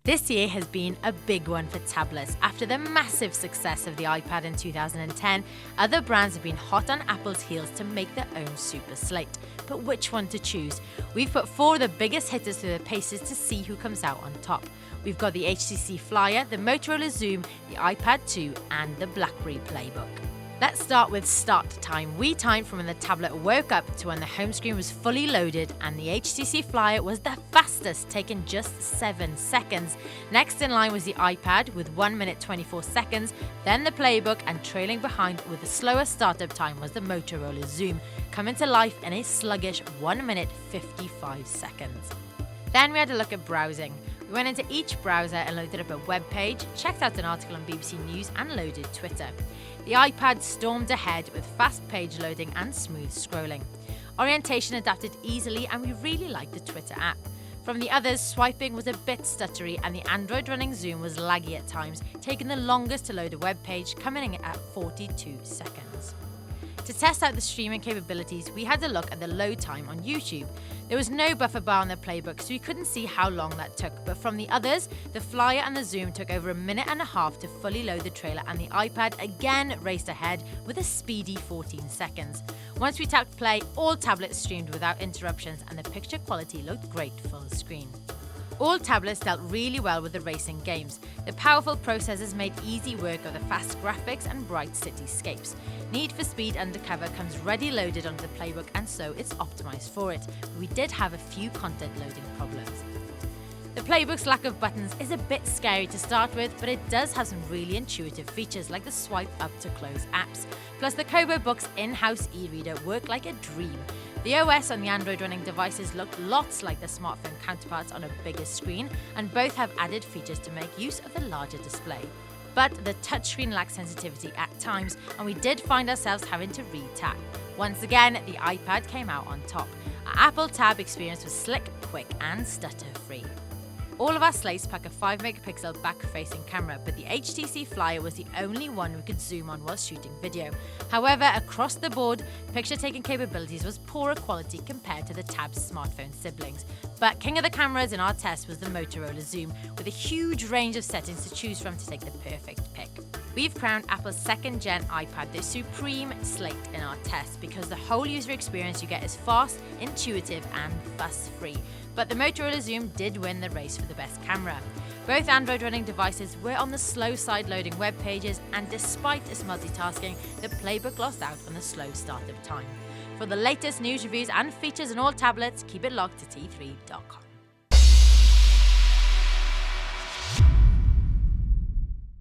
This year has been a big one for tablets. After the massive success of the iPad in 2010, other brands have been hot on Apple's heels to make their own super slate. But which one to choose? We've put 4 of the biggest hitters through the paces to see who comes out on top. We've got the HTC Flyer, the Motorola Xoom, the iPad 2 and the BlackBerry Playbook. Let's start with start time. We timed from when the tablet woke up to when the home screen was fully loaded, and the HTC Flyer was the fastest, taking just 7 seconds. Next in line was the iPad with 1 minute 24 seconds, then the Playbook, and trailing behind with the slowest startup time was the Motorola Xoom, coming to life in a sluggish 1 minute 55 seconds. Then we had a look at browsing. We went into each browser and loaded up a web page, checked out an article on BBC News and loaded Twitter. The iPad stormed ahead with fast page loading and smooth scrolling. Orientation adapted easily and we really liked the Twitter app. From the others, swiping was a bit stuttery and the Android running Xoom was laggy at times, taking the longest to load a web page, coming in at 42 seconds. To test out the streaming capabilities, we had a look at the load time on YouTube. There was no buffer bar on the Playbook, so we couldn't see how long that took, but from the others, the Flyer and the Xoom took over 1.5 minutes to fully load the trailer, and the iPad again raced ahead with a speedy 14 seconds. Once we tapped play, all tablets streamed without interruptions and the picture quality looked great full screen. All tablets dealt really well with the racing games. The powerful processors made easy work of the fast graphics and bright cityscapes. Need for Speed Undercover comes ready loaded onto the Playbook, and so it's optimized for it. But we did have a few content loading problems. The Playbook's lack of buttons is a bit scary to start with, but it does have some really intuitive features like the swipe up to close apps. Plus the Kobo Book's in-house e-reader worked like a dream. The OS on the Android running devices look lots like their smartphone counterparts on a bigger screen, and both have added features to make use of the larger display. But the touchscreen lacks sensitivity at times, and we did find ourselves having to re-tap. Once again, the iPad came out on top. Our Apple Tab experience was slick, quick, and stutter-free. All of our slates pack a 5-megapixel back-facing camera, but the HTC Flyer was the only one we could zoom on while shooting video. However, across the board, picture-taking capabilities was poorer quality compared to the Tab's smartphone siblings. But king of the cameras in our test was the Motorola Xoom, with a huge range of settings to choose from to take the perfect pick. We've crowned Apple's 2nd-gen iPad the supreme slate in our test because the whole user experience you get is fast, intuitive, and fuss-free. But the Motorola Xoom did win the race for the best camera. Both Android running devices were on the slow side loading web pages, and despite its multitasking, the Playbook lost out on the slow startup time. For the latest news, reviews, and features on all tablets, keep it locked to t3.com.